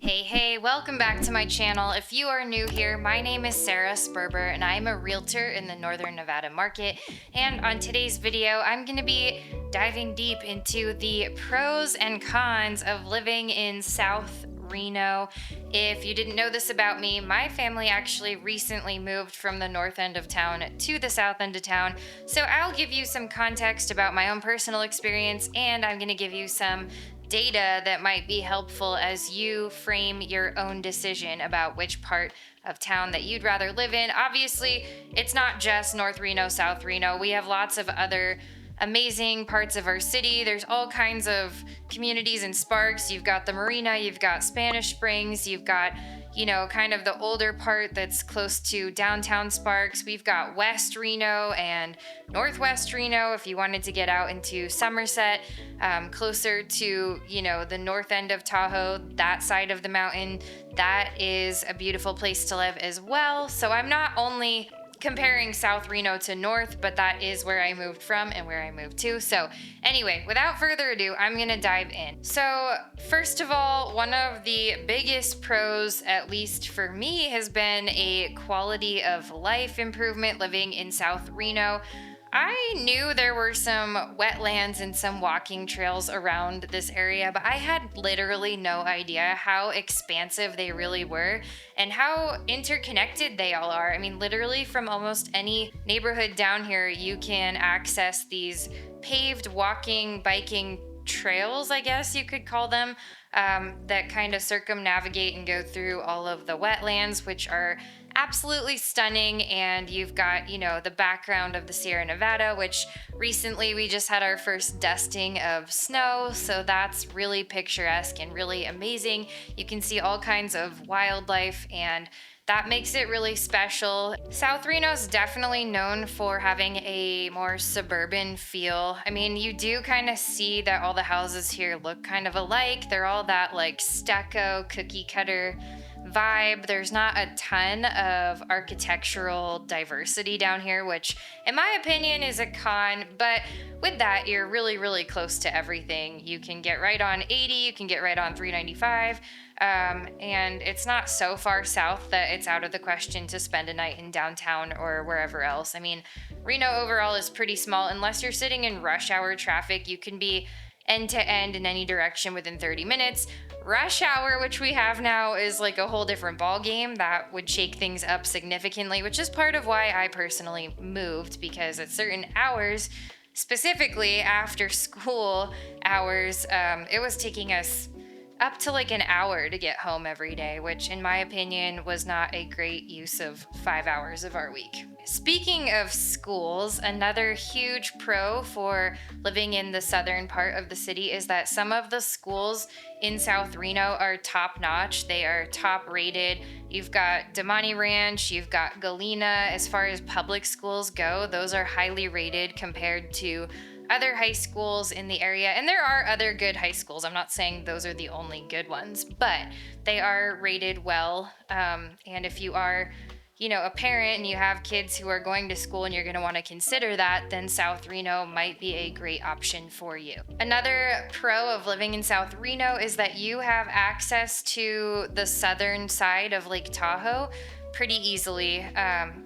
Hey, welcome back to my channel. If you are new here, my name is Sarah Sperber and I'm a realtor in the Northern Nevada market. And on today's video, I'm going to be diving deep into the pros and cons of living in South Reno. If you didn't know this about me, my family actually recently moved from the north end of town to the south end of town. So I'll give you some context about my own personal experience, and I'm going to give you some data that might be helpful as you frame your own decision about which part of town that you'd rather live in. Obviously, it's not just North Reno, South Reno. We have lots of other amazing parts of our city. There's all kinds of communities and sparks. You've got the marina, you've got Spanish Springs, you've got kind of the older part that's close to downtown Sparks. We've got West Reno and Northwest Reno if you wanted to get out into Somerset, closer to, the north end of Tahoe, that side of the mountain. That is a beautiful place to live as well. So I'm not only comparing South Reno to North, but that is where I moved from and where I moved to. So anyway, without further ado, I'm gonna dive in. So first of all, one of the biggest pros, at least for me, has been a quality of life improvement living in South Reno. I knew there were some wetlands and some walking trails around this area, but I had literally no idea how expansive they really were and how interconnected they all are. I mean, literally from almost any neighborhood down here, you can access these paved walking, biking trails, I guess you could call them, that kind of circumnavigate and go through all of the wetlands, which are absolutely stunning. And you've got, the background of the Sierra Nevada, which recently we just had our first dusting of snow. So that's really picturesque and really amazing. You can see all kinds of wildlife, and that makes it really special. South Reno is definitely known for having a more suburban feel. I mean, you do kind of see that all the houses here look kind of alike. They're all that like stucco, cookie cutter vibe. There's not a ton of architectural diversity down here, which in my opinion is a con, but with that, you're really, really close to everything. You can get right on 80, you can get right on 395, and it's not so far south that it's out of the question to spend a night in downtown or wherever else. I mean, Reno overall is pretty small. Unless you're sitting in rush hour traffic, you can be end to end in any direction within 30 minutes. Rush hour, which we have now, is like a whole different ball game. That would shake things up significantly, which is part of why I personally moved, because at certain hours, specifically after school hours, it was taking us up to like an hour to get home every day, which in my opinion was not a great use of 5 hours of our week. Speaking of schools, another huge pro for living in the southern part of the city is that some of the schools in South Reno are top notch. They are top rated. You've got Damani Ranch, you've got Galena. As far as public schools go, those are highly rated compared to other high schools in the area. And there are other good high schools. I'm not saying those are the only good ones, but they are rated well. And if you are, a parent and you have kids who are going to school and you're going to want to consider that, then South Reno might be a great option for you. Another pro of living in South Reno is that you have access to the southern side of Lake Tahoe pretty easily,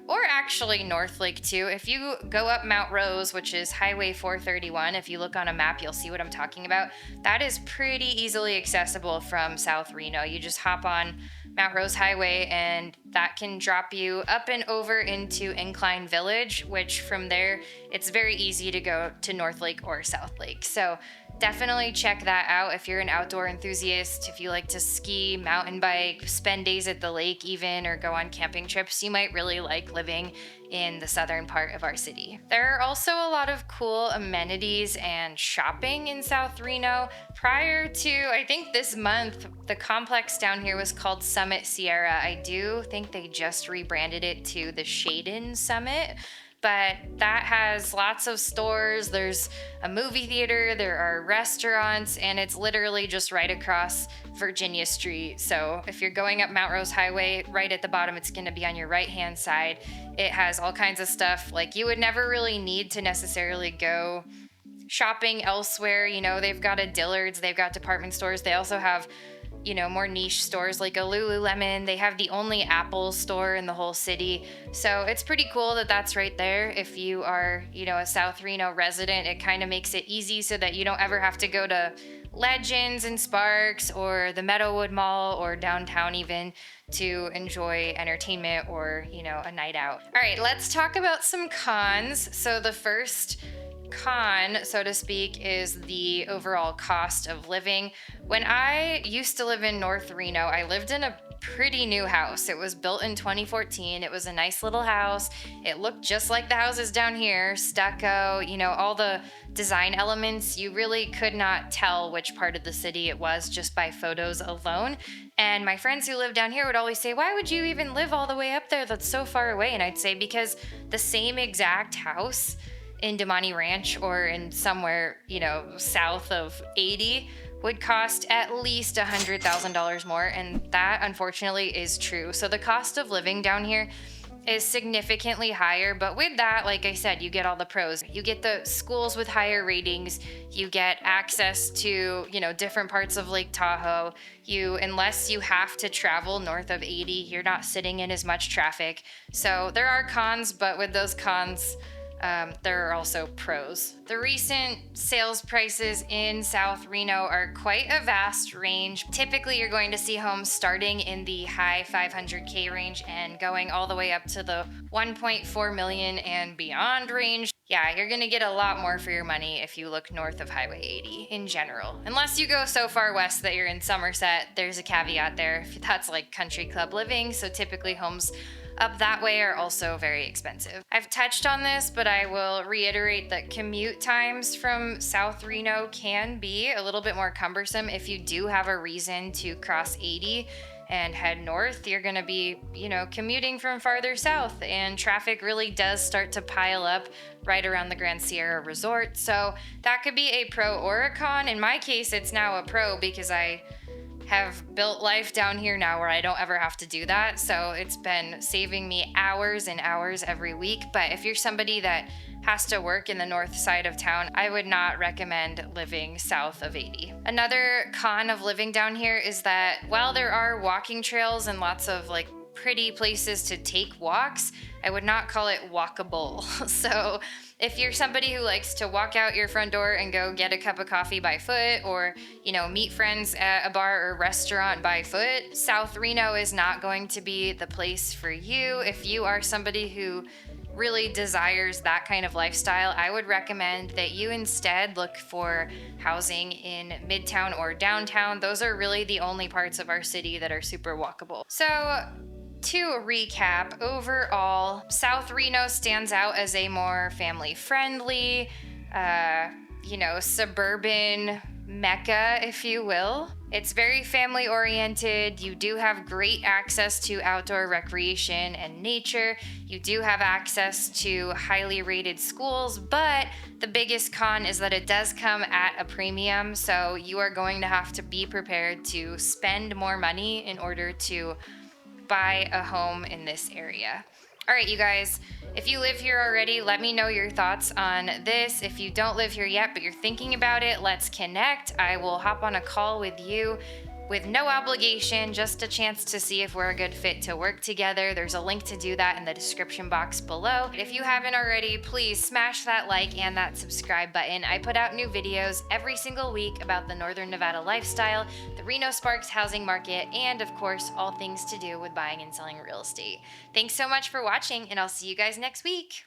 or actually North Lake too. If you go up Mount Rose, which is Highway 431, if you look on a map, you'll see what I'm talking about. That is pretty easily accessible from South Reno. You just hop on Mount Rose Highway and that can drop you up and over into Incline Village, which from there, it's very easy to go to North Lake or South Lake. So definitely check that out if you're an outdoor enthusiast. If you like to ski, mountain bike, spend days at the lake even, or go on camping trips, you might really like living in the southern part of our city. There are also a lot of cool amenities and shopping in South Reno. Prior to, I think this month, the complex down here was called Summit Sierra. I do think they just rebranded it to the Shaden Summit, but that has lots of stores. There's a movie theater, there are restaurants, and it's literally just right across Virginia Street. So if you're going up Mount Rose Highway, right at the bottom, it's going to be on your right-hand side. It has all kinds of stuff. Like, you would never really need to necessarily go shopping elsewhere. They've got a Dillard's, they've got department stores. They also have more niche stores like a Lululemon. They have the only Apple store in the whole city. So it's pretty cool that that's right there. If you are, a South Reno resident, it kind of makes it easy so that you don't ever have to go to Legends and Sparks or the Meadowood Mall or downtown even to enjoy entertainment or, a night out. All right, let's talk about some cons. So the first con, so to speak, is the overall cost of living. When I used to live in North Reno, I lived in a pretty new house. It was built in 2014. It was a nice little house. It looked just like the houses down here, stucco, all the design elements. You really could not tell which part of the city it was just by photos alone. And my friends who live down here would always say, why would you even live all the way up there? That's so far away. And I'd say, because the same exact house in Damani Ranch or in somewhere, south of 80 would cost at least $100,000 more. And that unfortunately is true. So the cost of living down here is significantly higher. But with that, like I said, you get all the pros. You get the schools with higher ratings. You get access to, different parts of Lake Tahoe. Unless you have to travel north of 80, you're not sitting in as much traffic. So there are cons, but with those cons, there are also pros. The recent sales prices in South Reno are quite a vast range. Typically, you're going to see homes starting in the high 500K range and going all the way up to the 1.4 million and beyond range. Yeah, you're gonna get a lot more for your money if you look north of Highway 80 in general. Unless you go so far west that you're in Somerset, there's a caveat there. That's like country club living, so typically homes up that way are also very expensive. I've touched on this, but I will reiterate that commute times from South Reno can be a little bit more cumbersome if you do have a reason to cross 80 and head north. You're going to be, commuting from farther south, and traffic really does start to pile up right around the Grand Sierra Resort. So that could be a pro or a con. In my case, it's now a pro because I have built life down here now where I don't ever have to do that. So it's been saving me hours and hours every week. But if you're somebody that has to work in the north side of town, I would not recommend living south of 80. Another con of living down here is that while there are walking trails and lots of pretty places to take walks, I would not call it walkable. So if you're somebody who likes to walk out your front door and go get a cup of coffee by foot, or, meet friends at a bar or restaurant by foot, South Reno is not going to be the place for you. If you are somebody who really desires that kind of lifestyle, I would recommend that you instead look for housing in Midtown or downtown. Those are really the only parts of our city that are super walkable. So to recap, overall, South Reno stands out as a more family-friendly, suburban mecca, if you will. It's very family-oriented. You do have great access to outdoor recreation and nature. You do have access to highly rated schools, but the biggest con is that it does come at a premium, so you are going to have to be prepared to spend more money in order to buy a home in this area. All right, you guys, if you live here already, let me know your thoughts on this. If you don't live here yet, but you're thinking about it, let's connect. I will hop on a call with you with no obligation, just a chance to see if we're a good fit to work together. There's a link to do that in the description box below. If you haven't already, please smash that like and that subscribe button. I put out new videos every single week about the Northern Nevada lifestyle, the Reno Sparks housing market, and of course, all things to do with buying and selling real estate. Thanks so much for watching, and I'll see you guys next week.